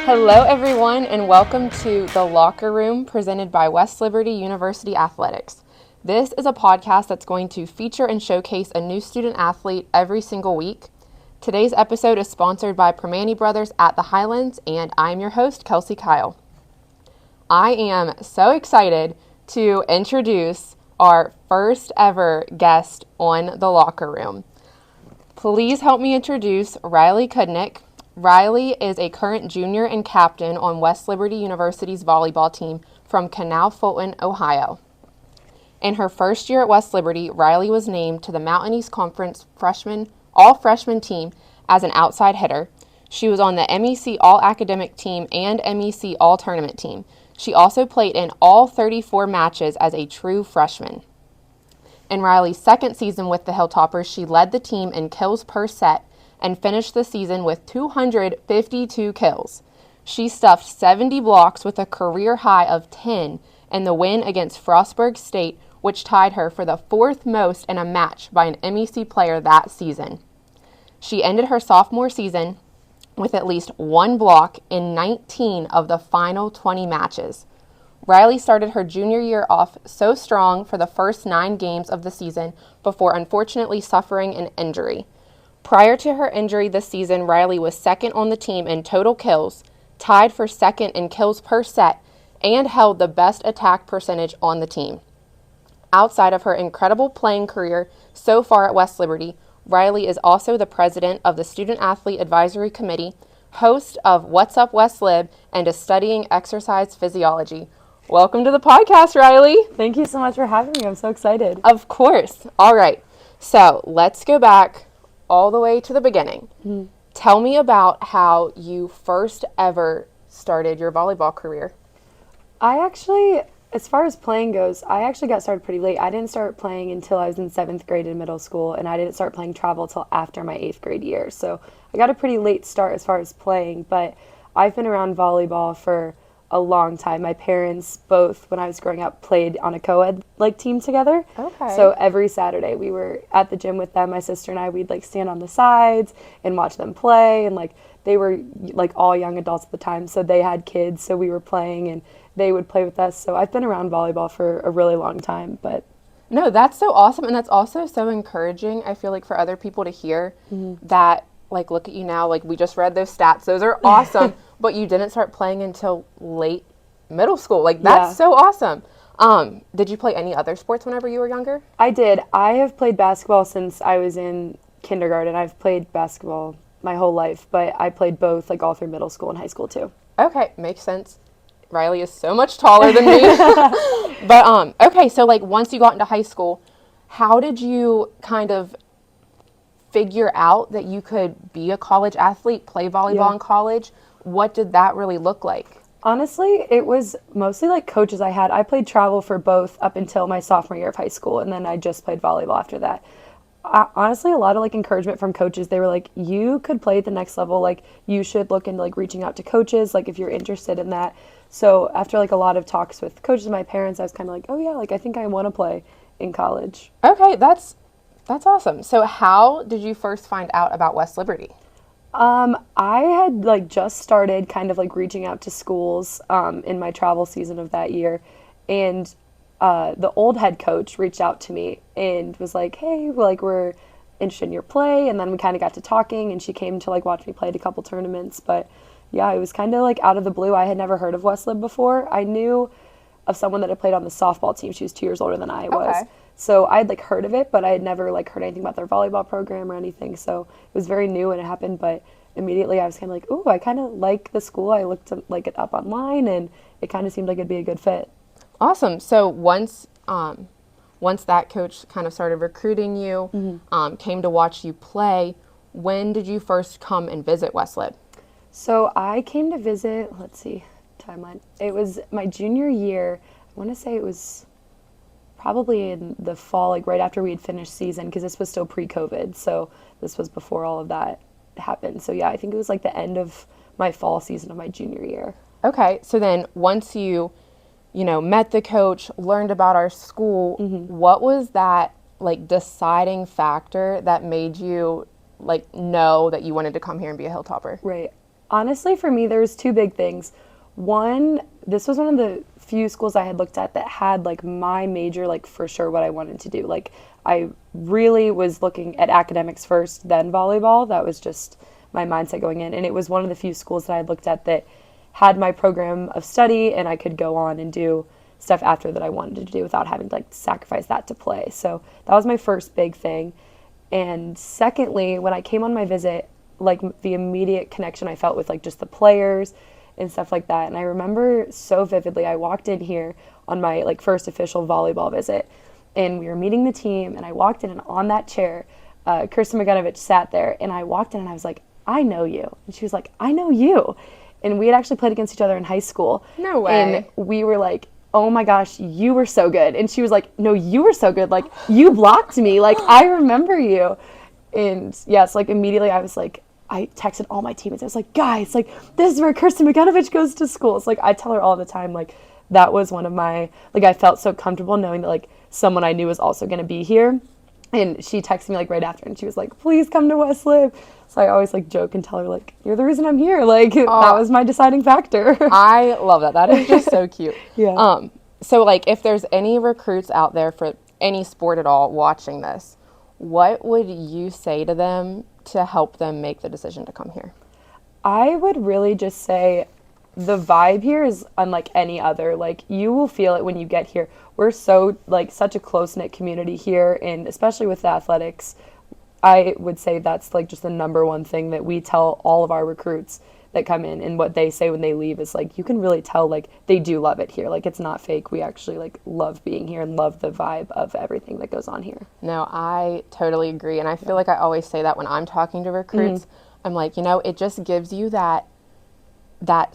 Hello, everyone, and welcome to The Locker Room presented by West Liberty University Athletics. This is a podcast that's going to feature and showcase a new student athlete every single week. Today's episode is sponsored by Permani Brothers at the Highlands, and I'm your host, Kelsey Kyle. I am so excited to introduce our first ever guest on The Locker Room. Please help me introduce Riley Cudnik. Riley is a current junior and captain on West Liberty University's volleyball team from Canal Fulton, Ohio. In her first year at West Liberty, Riley was named to the Mountain East Conference all-freshman team as an outside hitter. She was on the MEC All-Academic team and MEC All-Tournament team. She also played in all 34 matches as a true freshman. In Riley's second season with the Hilltoppers, she led the team in kills per set and finished the season with 252 kills. She stuffed 70 blocks with a career high of 10 in the win against Frostburg State, which tied her for the fourth most in a match by an MEC player that season. She ended her sophomore season with at least one block in 19 of the final 20 matches. Riley started her junior year off so strong for the first 9 games of the season before unfortunately suffering an injury. Prior to her injury this season, Riley was second on the team in total kills, tied for second in kills per set, and held the best attack percentage on the team. Outside of her incredible playing career so far at West Liberty, Riley is also the president of the Student Athlete Advisory Committee, host of What's Up West Lib, and is studying exercise physiology. Welcome to the podcast, Riley. Thank you so much for having me. I'm so excited. Of course. All right. So let's go back all the way to the beginning. Mm-hmm. Tell me about how you first ever started your volleyball career. As far as playing goes, I actually got started pretty late. I didn't start playing until I was in 7th grade in middle school, and I didn't start playing travel till after my 8th grade year. So I got a pretty late start as far as playing, but I've been around volleyball for a long time. My parents both, when I was growing up, played on a co-ed team together. Okay. So every Saturday we were at the gym with them. My sister and I, we'd stand on the sides and watch them play, and they were all young adults at the time, so they had kids, so we were playing and they would play with us. So I've been around volleyball for a really long time. But no, that's so awesome, and that's also so encouraging, I feel like, for other people to hear. Mm-hmm. That look at you now, we just read those stats, those are awesome. But you didn't start playing until late middle school. That's so awesome. Did you play any other sports whenever you were younger? I did. I have played basketball since I was in kindergarten. I've played basketball my whole life, but I played both all through middle school and high school too. Okay, makes sense. Riley is so much taller than me. But okay, so once you got into high school, how did you kind of figure out that you could be a college athlete, play volleyball in college? What did that really look like? Honestly, it was mostly coaches I had. I played travel for both up until my sophomore year of high school, and then I just played volleyball after that. Honestly, a lot of encouragement from coaches. They were you could play at the next level. You should look into reaching out to coaches, if you're interested in that. So after a lot of talks with coaches and my parents, I was kind of oh yeah, I think I want to play in college. Okay, that's awesome. So how did you first find out about West Liberty? I had just started kind of reaching out to schools in my travel season of that year, and the old head coach reached out to me and was hey, we're interested in your play. And then we kind of got to talking, and she came to watch me play at a couple tournaments. But yeah, it was kind of out of the blue. I had never heard of West Lib before. I knew of someone that had played on the softball team. She was 2 years older than I was. Okay. So I had heard of it, but I had never heard anything about their volleyball program or anything. So it was very new when it happened, but immediately I was kind of ooh, I kind of like the school. I looked it up online, and it kind of seemed like it'd be a good fit. Awesome. So once that coach kind of started recruiting you, mm-hmm. Came to watch you play, when did you first come and visit West Lib? So I came to visit, timeline. It was my junior year. I want to say it was probably in the fall, right after we had finished season, because this was still pre-COVID. So this was before all of that happened. So yeah, I think it was the end of my fall season of my junior year. Okay, so then once you met the coach, learned about our school, mm-hmm. what was that deciding factor that made you know that you wanted to come here and be a Hilltopper? Right. Honestly, for me, there's two big things. One, this was one of the few schools I had looked at that had like my major, like for sure what I wanted to do. Like I really was looking at academics first, then volleyball. That was just my mindset going in. And it was one of the few schools that I looked at that had my program of study and I could go on and do stuff after that I wanted to do without having to like sacrifice that to play. So that was my first big thing. And secondly, when I came on my visit, like the immediate connection I felt with like just the players and stuff like that. And I remember so vividly, I walked in here on my like first official volleyball visit and we were meeting the team and I walked in and on that chair, Kirsten Maganovich sat there and I walked in and I was like, I know you. And she was like, I know you. And we had actually played against each other in high school. No way. And we were like, oh my gosh, you were so good. And she was like, no, you were so good. Like, you blocked me. Like, I remember you. And yes, like immediately I was like, I texted all my teammates. I was like, guys, like, this is where Kirsten Maganovich goes to school. It's like, I tell her all the time, like, that was one of my, like, I felt so comfortable knowing that, like, someone I knew was also going to be here. And she texted me like right after and she was like, please come to West Lib. So I always like joke and tell her like, you're the reason I'm here. Like that was my deciding factor. I love that. That is just so cute. Yeah. So like if there's any recruits out there for any sport at all watching this, what would you say to them to help them make the decision to come here? I would really just say the vibe here is unlike any other. Like you will feel it when you get here. We're so like such a close-knit community here, and especially with the athletics, I would say that's like just the number one thing that we tell all of our recruits that come in, and what they say when they leave is like you can really tell like they do love it here. Like it's not fake. We actually like love being here and love the vibe of everything that goes on here. No, I totally agree, and I feel like I always say that when I'm talking to recruits. I'm like, it just gives you that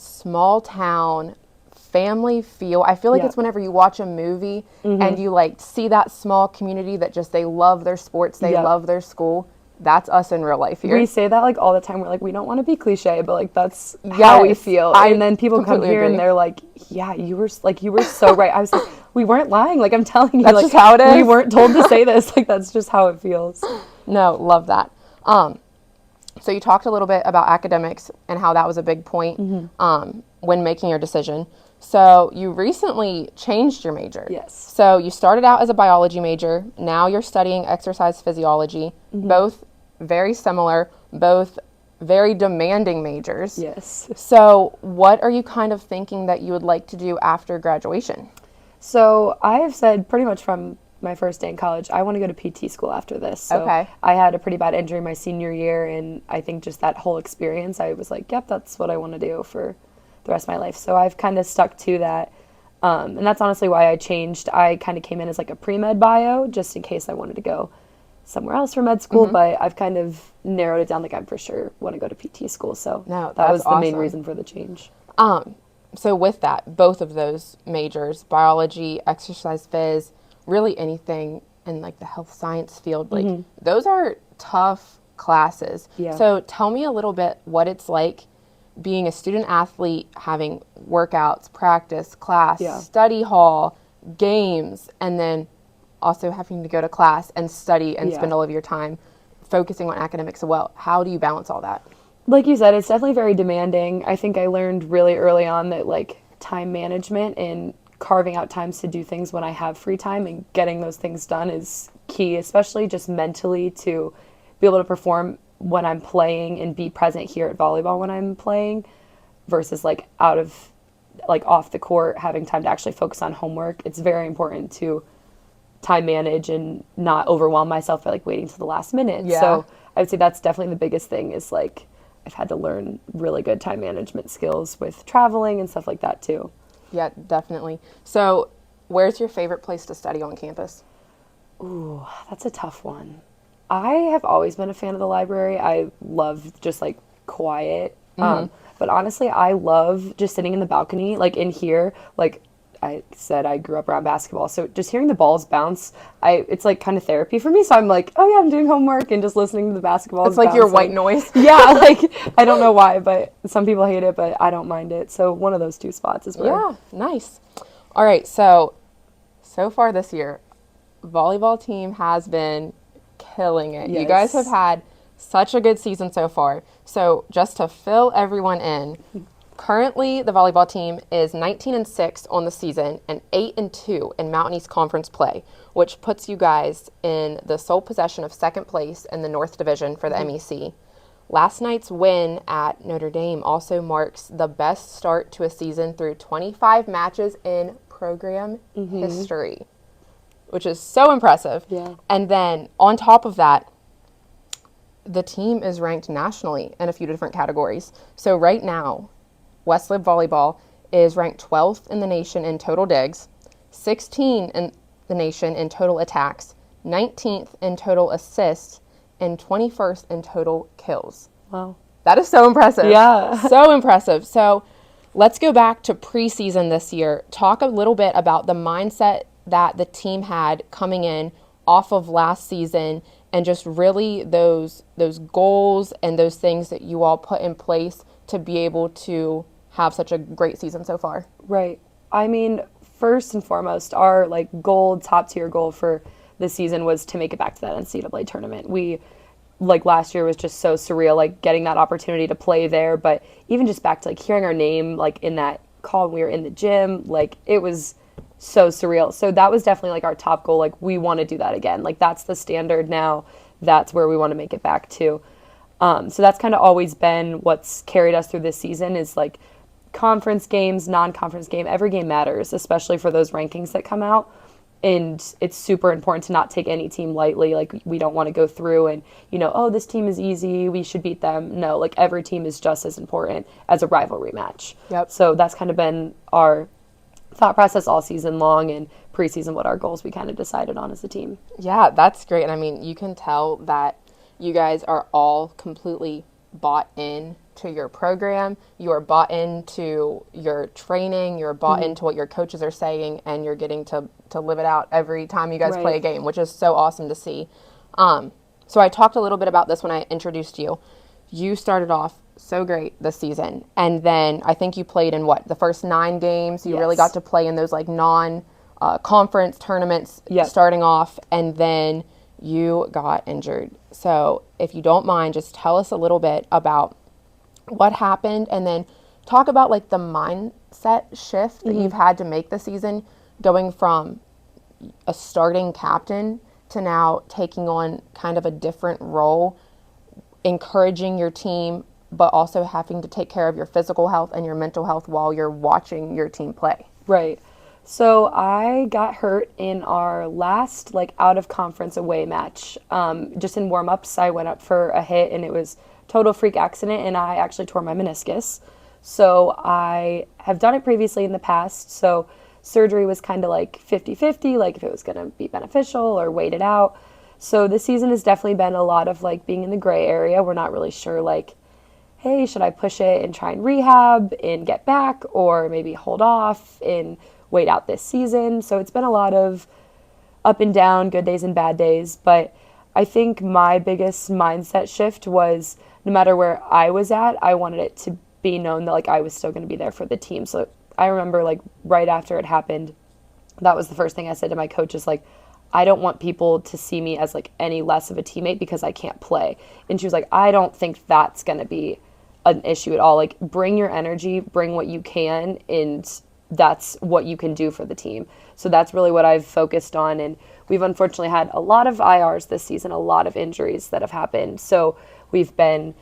small town family feel. I feel like it's whenever you watch a movie and you like see that small community that just they love their sports, they love their school. That's us in real life here. We say that like all the time. We're like, we don't want to be cliche, but like that's how we feel. And then people come here and they're like, yeah, you were so right. I was like, we weren't lying. Like I'm telling you, that's like just how it is. We weren't told to say this. Like that's just how it feels. No, love that. So you talked a little bit about academics and how that was a big point when making your decision. So you recently changed your major. Yes. So you started out as a biology major. Now you're studying exercise physiology. Both very similar, both very demanding majors. Yes. So what are you kind of thinking that you would like to do after graduation? So I have said pretty much from my first day in college, I want to go to PT school after this. So I had a pretty bad injury my senior year, and I think just that whole experience, I was like, yep, that's what I want to do for the rest of my life. So I've kind of stuck to that. And that's honestly why I changed. I kind of came in as like a pre-med bio just in case I wanted to go somewhere else for med school, but I've kind of narrowed it down. Like I for sure want to go to PT school. So that was the main reason for the change. So with that, both of those majors, biology, exercise phys, really anything in like the health science field, like those are tough classes. Yeah. So tell me a little bit what it's like being a student athlete, having workouts, practice, class, study hall, games, and then also having to go to class and study and spend all of your time focusing on academics as well. How do you balance all that? Like you said, it's definitely very demanding. I think I learned really early on that like time management and carving out times to do things when I have free time and getting those things done is key, especially just mentally to be able to perform when I'm playing and be present here at volleyball when I'm playing versus like out of like off the court having time to actually focus on homework. It's very important to time manage and not overwhelm myself by like waiting to the last minute. Yeah. So I would say that's definitely the biggest thing is like I've had to learn really good time management skills with traveling and stuff like that too. Yeah, definitely. So where's your favorite place to study on campus? Ooh, that's a tough one. I have always been a fan of the library. I love just like quiet. But honestly, I love just sitting in the balcony, like in here. Like I said, I grew up around basketball. So just hearing the balls bounce, it's like kind of therapy for me. So I'm like, oh yeah, I'm doing homework and just listening to the basketball. It's like bouncing. your white noise. Yeah, like I don't know why, but some people hate it, but I don't mind it. So one of those two spots is where. Yeah, nice. All right, so far this year, volleyball team has been killing it. Yes. You guys have had Such a good season so far. So just to fill everyone in, currently the volleyball team is 19-6 on the season and 8-2 in Mountain East Conference play, which puts you guys in the sole possession of second place in the North Division for the MEC. Last night's win at Notre Dame also marks the best start to a season through 25 matches in program history, which is so impressive. Yeah. And then on top of that, the team is ranked nationally in a few different categories. So right now, West Lib Volleyball is ranked 12th in the nation in total digs, 16th in the nation in total attacks, 19th in total assists, and 21st in total kills. Wow. That is so impressive. Yeah. So impressive. So let's go back to preseason this year. Talk a little bit about the mindset that the team had coming in off of last season and just really those goals and those things that you all put in place to be able to have such a great season so far. Right. I mean, first and foremost, our like top tier goal for this season was to make it back to that NCAA tournament. We, like last year was just so surreal, like getting that opportunity to play there, but even just back to like hearing our name like in that call when we were in the gym, like it was so surreal. So that was definitely like our top goal. Like we want to do that again. Like that's the standard now. That's where we want to make it back to. So that's kind of always been what's carried us through this season is like conference games, non-conference game. Every game matters, especially for those rankings that come out. And it's super important to not take any team lightly. Like we don't want to go through and, oh, this team is easy, we should beat them. No, like every team is just as important as a rivalry match. Yep. So that's kind of been our thought process all season long, and preseason what our goals we kind of decided on as a team. Yeah, that's great. And I mean, you can tell that you guys are all completely bought in to your program. You are bought into your training. You're bought into what your coaches are saying, and you're getting to live it out every time you guys play a game, which is so awesome to see. So I talked a little bit about this when I introduced you. You started off so great this season, and then I think you played in the first 9 games. You really got to play in those like non-conference tournaments starting off, and then you got injured. So if you don't mind, just tell us a little bit about what happened, and then talk about like the mindset shift that you've had to make this season, going from a starting captain to now taking on kind of a different role, encouraging your team, but also having to take care of your physical health and your mental health while you're watching your team play. Right. So I got hurt in our last out of conference away match. Just in warm-ups, I went up for a hit and it was total freak accident, and I actually tore my meniscus. So I have done it previously in the past. So surgery was kind of like 50-50, like if it was going to be beneficial or wait it out. So this season has definitely been a lot of being in the gray area. We're not really sure hey, should I push it and try and rehab and get back, or maybe hold off and wait out this season. So it's been a lot of up and down, good days and bad days. But I think my biggest mindset shift was no matter where I was at, I wanted it to be known that I was still going to be there for the team. So I remember right after it happened, that was the first thing I said to my coach is I don't want people to see me as any less of a teammate because I can't play. And she was like, I don't think that's going to be an issue at all. Bring your energy, bring what you can, and that's what you can do for the team. So that's really what I've focused on. And we've unfortunately had a lot of IRs this season, a lot of injuries that have happened. So we've been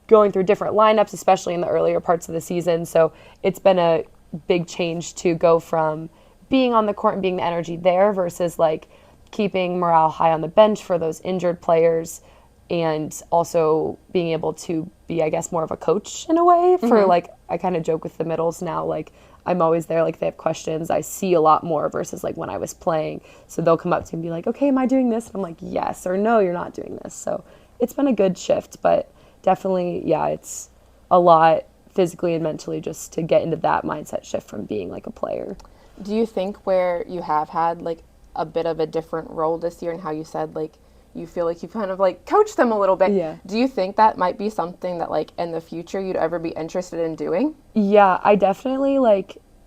going through different lineups, especially in the earlier parts of the season. So it's been a big change to go from being on the court and being the energy there versus keeping morale high on the bench for those injured players, and also being able to be, I guess, more of a coach in a way for I kind of joke with the middles now, I'm always there, if they have questions, I see a lot more versus when I was playing. So they'll come up to me and be okay, am I doing this? And I'm like, yes, or no, you're not doing this. So it's been a good shift, but definitely, yeah, it's a lot physically and mentally just to get into that mindset shift from being a player. Do you think where you have had a bit of a different role this year, and how you said you feel you kind of coached them a little bit? Yeah. Do you think that might be something that in the future you'd ever be interested in doing? Yeah, I definitely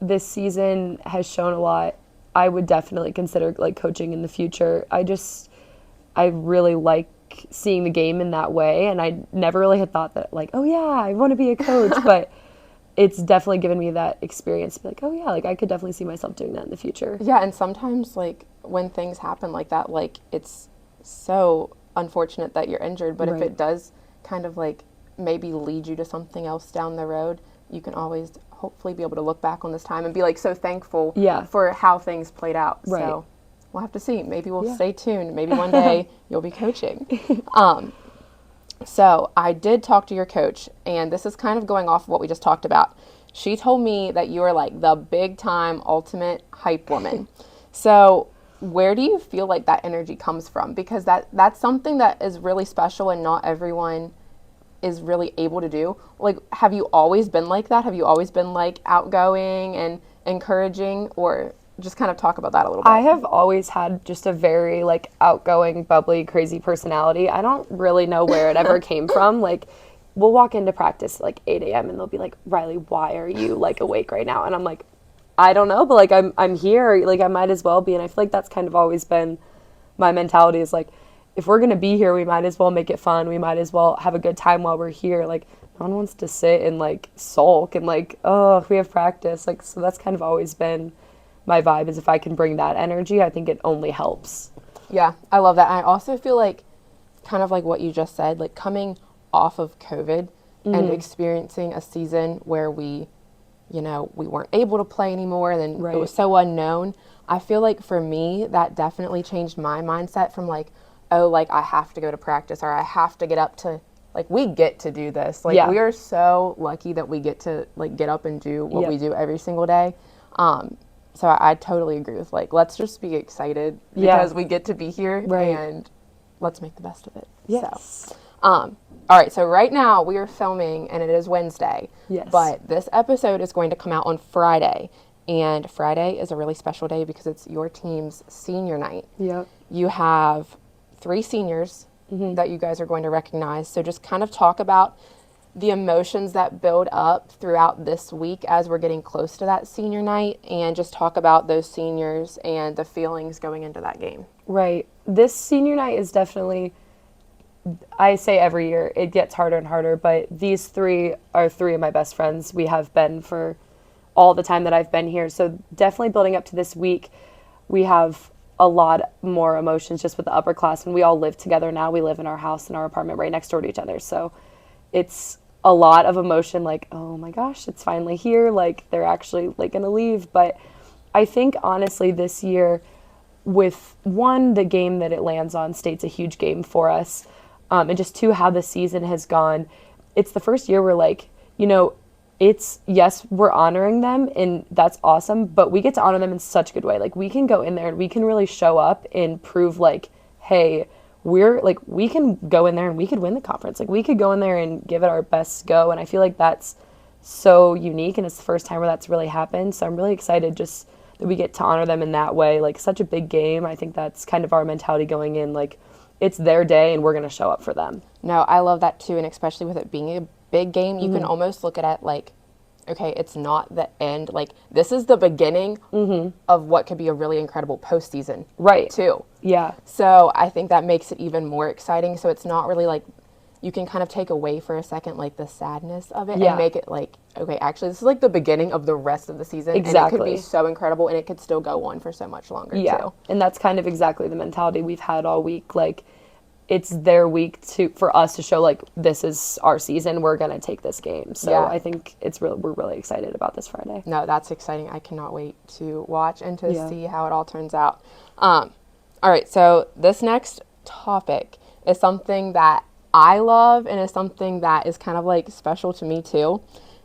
this season has shown a lot. I would definitely consider coaching in the future. I really like seeing the game in that way. And I never really had thought that, like, oh yeah, I want to be a coach, but it's definitely given me that experience to be like, oh yeah, like I could definitely see myself doing that in the future. Yeah, and sometimes like when things happen like that, like it's so unfortunate that you're injured, but if Right. it does kind of like maybe lead you to something else down the road, you can always hopefully be able to look back on this time and be like so thankful Yeah. for how things played out. Right. So we'll have to see. Maybe we'll Yeah. stay tuned. Maybe one day you'll be coaching. So I did talk to your coach, and this is kind of going off of what we just talked about. She told me that you are like the big time ultimate hype woman. So where do you feel like that energy comes from? Because that's something that is really special and not everyone is really able to do. Like, have you always been like that? Have you always been like outgoing and encouraging, or just kind of talk about that a little bit? I have always had just a very like outgoing, bubbly, crazy personality. I don't really know where it ever came from. Like, we'll walk into practice at like 8 a.m. and they'll be like, Riley, why are you like awake right now? And I'm like, I don't know, but like I'm here. Like, I might as well be. And I feel like that's kind of always been my mentality, is like, if we're gonna be here, we might as well make it fun. We might as well have a good time while we're here. Like, no one wants to sit and like sulk and like, oh, we have practice. Like, so that's kind of always been my vibe, is if I can bring that energy, I think it only helps. Yeah, I love that. I also feel like kind of like what you just said, like coming off of COVID and experiencing a season where we weren't able to play anymore, and then Right. it was so unknown. I feel like for me, that definitely changed my mindset from like, oh, like I have to go to practice, or I have to get up to, like, we get to do this. Like, Yeah. we are so lucky that we get to like get up and do what Yep. we do every single day. So I totally agree with, like, let's just be excited Yeah. because we get to be here, Right. and let's make the best of it. Yes. So, all right, so right now we are filming and it is Wednesday. Yes. But this episode is going to come out on Friday. And Friday is a really special day because it's your team's senior night. Yep. You have 3 seniors that you guys are going to recognize. So just kind of talk about the emotions that build up throughout this week as we're getting close to that senior night, and just talk about those seniors and the feelings going into that game. Right. This senior night is definitely, I say every year, it gets harder and harder, but these 3 are 3 of my best friends. We have been for all the time that I've been here. So definitely building up to this week, we have a lot more emotions just with the upperclassmen. We all live together now. We live in our house, in our apartment right next door to each other. So it's a lot of emotion, like, oh my gosh, it's finally here. Like, they're actually like going to leave. But I think honestly this year, with 1, the game that it lands on, state's a huge game for us. And just 2, how the season has gone. It's the first year we're like, it's, yes, we're honoring them and that's awesome, but we get to honor them in such a good way. Like, we can go in there and we can really show up and prove like, hey, we're like, we can go in there and we could win the conference. Like, we could go in there and give it our best go. And I feel like that's so unique, and it's the first time where that's really happened. So I'm really excited just that we get to honor them in that way. Like, such a big game. I think that's kind of our mentality going in. Like, it's their day and we're going to show up for them. No, I love that too, and especially with it being a big game, you can almost look at it like, okay, it's not the end. Like, this is the beginning of what could be a really incredible postseason. Right. Too. Yeah. So I think that makes it even more exciting. So it's not really like, you can kind of take away for a second like the sadness of it Yeah. and make it like, okay, actually this is like the beginning of the rest of the season. And it Exactly. could be so incredible, and it could still go on for so much longer too. And that's kind of exactly the mentality we've had all week. Like, it's their week for us to show like, this is our season. We're going to take this game. So Yeah. I think we're really excited about this Friday. No, that's exciting. I cannot wait to watch and to Yeah. see how it all turns out. All right, so this next topic is something that I love, and is something that is kind of like special to me too,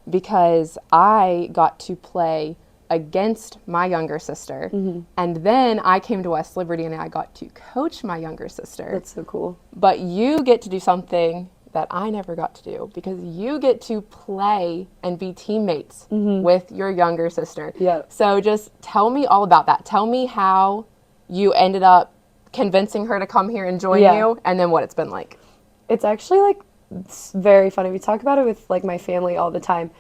because I got to play against my younger sister, and then I came to West Liberty and I got to coach my younger sister. That's so cool. But you get to do something that I never got to do, because you get to play and be teammates with your younger sister. Yep. So just tell me all about that. Tell me how you ended up convincing her to come here and join Yeah. you, and then what it's been like. It's actually like, it's very funny. We talk about it with like my family all the time.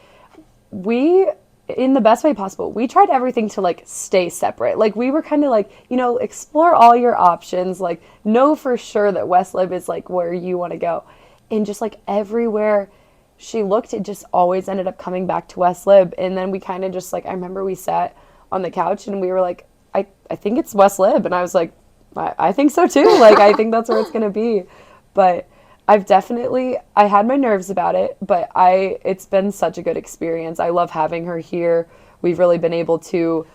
We in the best way possible. We tried everything to like stay separate. Like we were kind of like, explore all your options. Like know for sure that West Lib is like where you want to go. And just like everywhere she looked, it just always ended up coming back to West Lib. And then we kind of just like, I remember we sat on the couch and we were like, I think it's West Lib. And I was like, I think so too. Like, I think that's where it's going to be. But I had my nerves about it, but it's been such a good experience. I love having her here. We've really been able to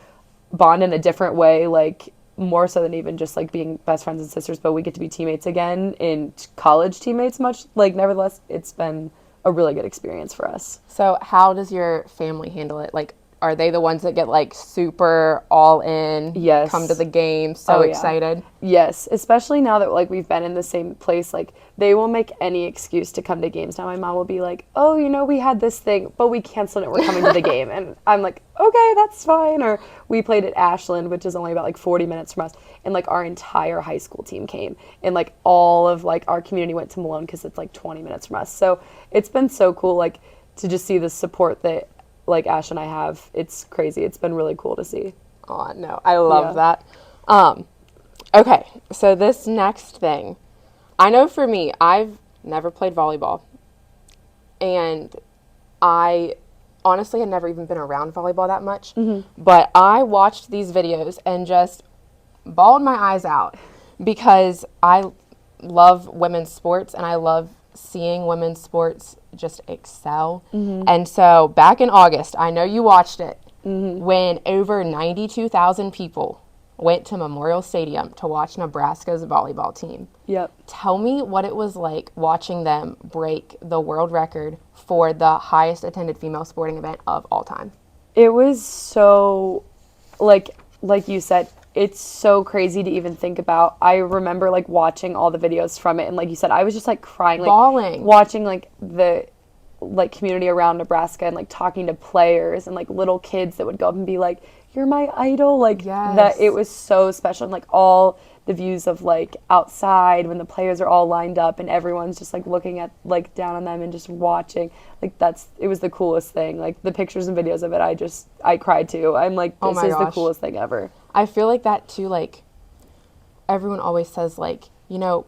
bond in a different way, like more so than even just like being best friends and sisters, but we get to be teammates again and college teammates nevertheless, it's been a really good experience for us. So how does your family handle it? Like, are they the ones that get like super all in? Yes. Come to the game, so excited? Yes, especially now that like we've been in the same place, like they will make any excuse to come to games. Now my mom will be like, "Oh, we had this thing, but we canceled it. We're coming to the game." And I'm like, "Okay, that's fine." Or we played at Ashland, which is only about like 40 minutes from us, and like our entire high school team came, and like all of like our community went to Malone because it's like 20 minutes from us. So it's been so cool, like to just see the support that like Ash and I have. It's crazy. It's been really cool to see. Oh, no, I love that. Okay, so this next thing, I know for me, I've never played volleyball, and I honestly had never even been around volleyball that much, but I watched these videos and just bawled my eyes out because I love women's sports and I love seeing women's sports just excel. And so back in August, I know you watched it, when over 92,000 people went to Memorial Stadium to watch Nebraska's volleyball team. Yep. Tell me what it was like watching them break the world record for the highest attended female sporting event of all time. It was so, like you said, it's so crazy to even think about. I remember like watching all the videos from it, and like you said, I was just like crying, like bawling, watching like the like community around Nebraska and like talking to players and like little kids that would go up and be like, "You're my idol." Like that, it was so special. And like all the views of like outside when the players are all lined up and everyone's just like looking at like down on them and just watching, like it was the coolest thing. Like the pictures and videos of it, I cried too. I'm like, this is the coolest thing ever. I feel like that too. Like everyone always says, like,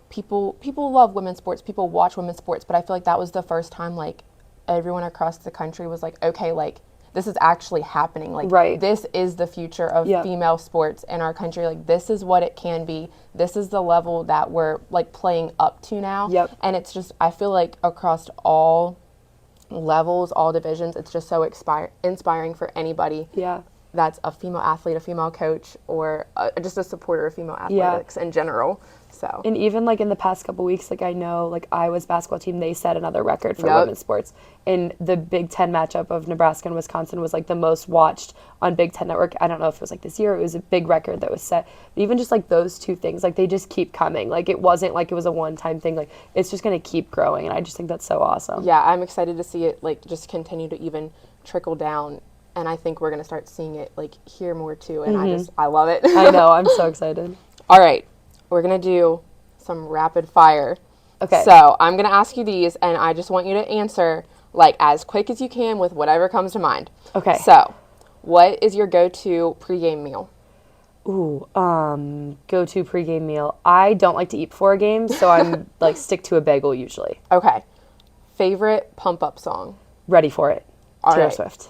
people love women's sports, people watch women's sports, but I feel like that was the first time like everyone across the country was like, okay, like this is actually happening. Like this is the future of female sports in our country. Like this is what it can be. This is the level that we're like playing up to now. And it's just, I feel like across all levels, all divisions, it's just so inspiring for anybody that's a female athlete, a female coach, or just a supporter of female athletics in general. So, and even like in the past couple weeks, like I know like Iowa's basketball team, they set another record for women's sports. And the Big Ten matchup of Nebraska and Wisconsin was like the most watched on Big Ten Network. I don't know if it was like this year, it was a big record that was set. But even just like those two things, like they just keep coming. Like it wasn't like it was a one-time thing. Like it's just going to keep growing. And I just think that's so awesome. Yeah, I'm excited to see it like just continue to even trickle down. And I think we're going to start seeing it like here more too. And I love it. I know. I'm so excited. All right. We're going to do some rapid fire. Okay. So I'm going to ask you these, and I just want you to answer like as quick as you can with whatever comes to mind. Okay. So what is your go-to pregame meal? Ooh, go-to pregame meal. I don't like to eat before a game, so I'm like stick to a bagel usually. Okay. Favorite pump-up song? Ready for It. Taylor Swift.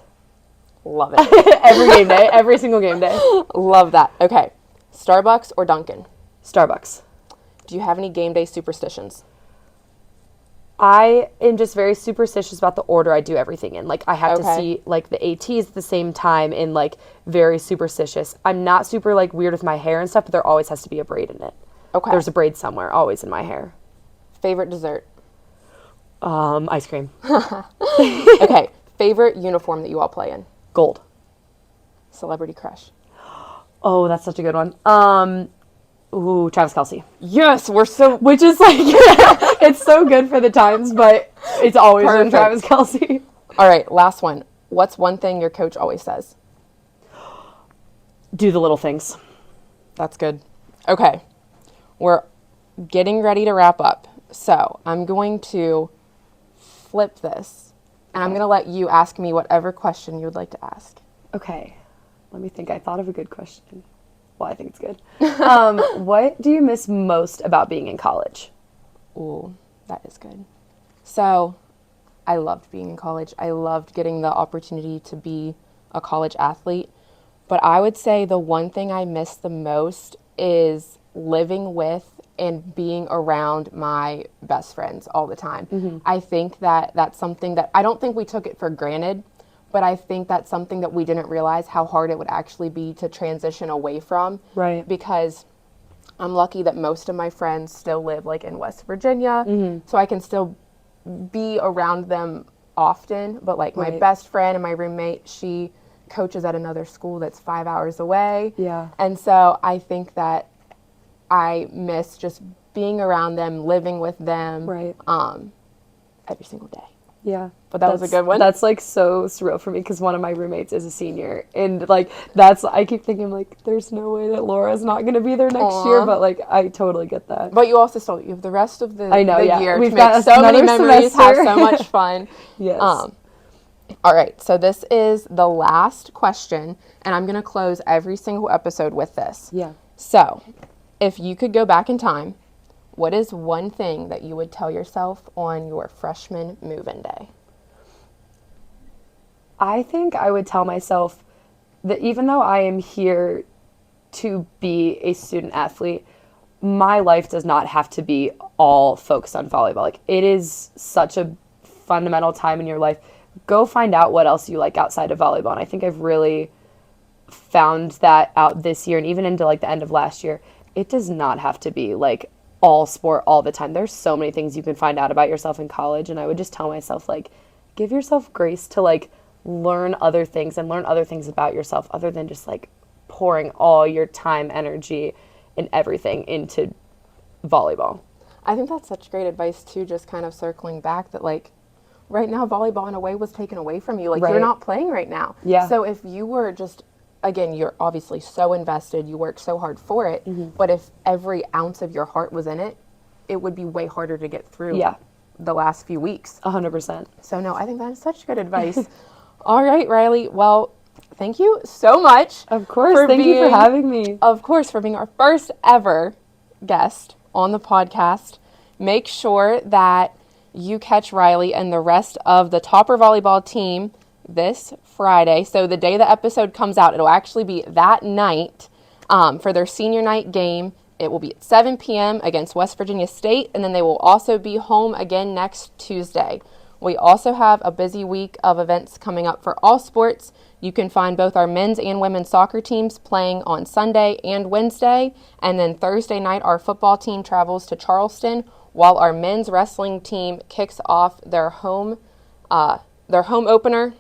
Love it. Every game day. Every single game day. Love that. Okay. Starbucks or Dunkin'? Starbucks. Do you have any game day superstitions? I am just very superstitious about the order I do everything in. Like, I have to see, like, the ATs at the same time and, like, very superstitious. I'm not super, like, weird with my hair and stuff, but there always has to be a braid in it. Okay. There's a braid somewhere, always in my hair. Favorite dessert? Ice cream. Okay. Favorite uniform that you all play in? Gold. Celebrity crush? Oh, that's such a good one. Ooh, Travis Kelce. Yes, which is like, it's so good for the times, but it's always been Travis Kelce. All right, last one. What's one thing your coach always says? Do the little things. That's good. Okay, we're getting ready to wrap up. So I'm going to flip this And I'm going to let you ask me whatever question you would like to ask. Okay. Let me think. I thought of a good question. Well, I think it's good. What do you miss most about being in college? Ooh, that is good. So, I loved being in college. I loved getting the opportunity to be a college athlete. But I would say the one thing I miss the most is living with and being around my best friends all the time. I think that that's something that I don't think we took it for granted, but I think that's something that we didn't realize how hard it would actually be to transition away from. Right. Because I'm lucky that most of my friends still live like in West Virginia, so I can still be around them often. But like my Right. best friend and my roommate, she coaches at another school that's 5 hours away. Yeah. And so I think that I miss just being around them, living with them, Right. every single day. Yeah. But that was a good one. That's like so surreal for me because one of my roommates is a senior. And like, that's, I keep thinking like, there's no way that Laura's not going to be there next year. But like, I totally get that. But you also still, you have the rest of the, I know, the yeah. year We've to got make so many another memories, semester. have so much fun. Yes. All right, so this is the last question, and I'm going to close every single episode with this. Yeah. So, if you could go back in time, what is one thing that you would tell yourself on your freshman move-in day? I think I would tell myself that even though I am here to be a student athlete, my life does not have to be all focused on volleyball. Like, it is such a fundamental time in your life. Go find out what else you like outside of volleyball. And I think I've really found that out this year and even into like the end of last year. It does not have to be like all sport all the time. There's so many things you can find out about yourself in college. And I would just tell myself, like, give yourself grace to like learn other things and learn other things about yourself other than just like pouring all your time, energy, and everything into volleyball. I think that's such great advice too, just kind of circling back that like right now volleyball in a way was taken away from you. Like Right. you're not playing right now. Yeah. So if you were just, again, you're obviously so invested, you worked so hard for it, but if every ounce of your heart was in it, it would be way harder to get through Yeah. the last few weeks. 100%. So no, I think that is such good advice. All right, Riley. Well, thank you so much. Of course. Thank you for having me. Of course, for being our first ever guest on the podcast. Make sure that you catch Riley and the rest of the Topper Volleyball team this Friday. So the day the episode comes out, it'll actually be that night for their senior night game. It will be at 7 p.m. against West Virginia State, and then they will also be home again next Tuesday. We also have a busy week of events coming up for all sports. You can find both our men's and women's soccer teams playing on Sunday and Wednesday. And then Thursday night, our football team travels to Charleston, while our men's wrestling team kicks off their home opener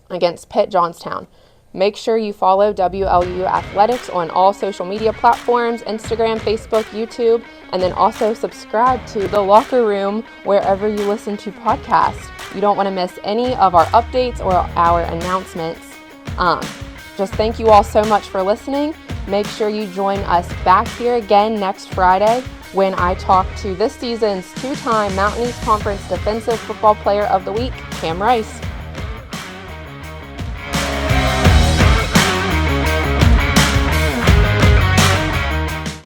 against Pitt Johnstown. Make sure you follow WLU Athletics on all social media platforms, Instagram, Facebook, YouTube, and then also subscribe to The Locker Room wherever you listen to podcasts. You don't want to miss any of our updates or our announcements. Just thank you all so much for listening. Make sure you join us back here again next Friday when I talk to this season's two-time Mountain East Conference Defensive Football Player of the Week, Cam Rice.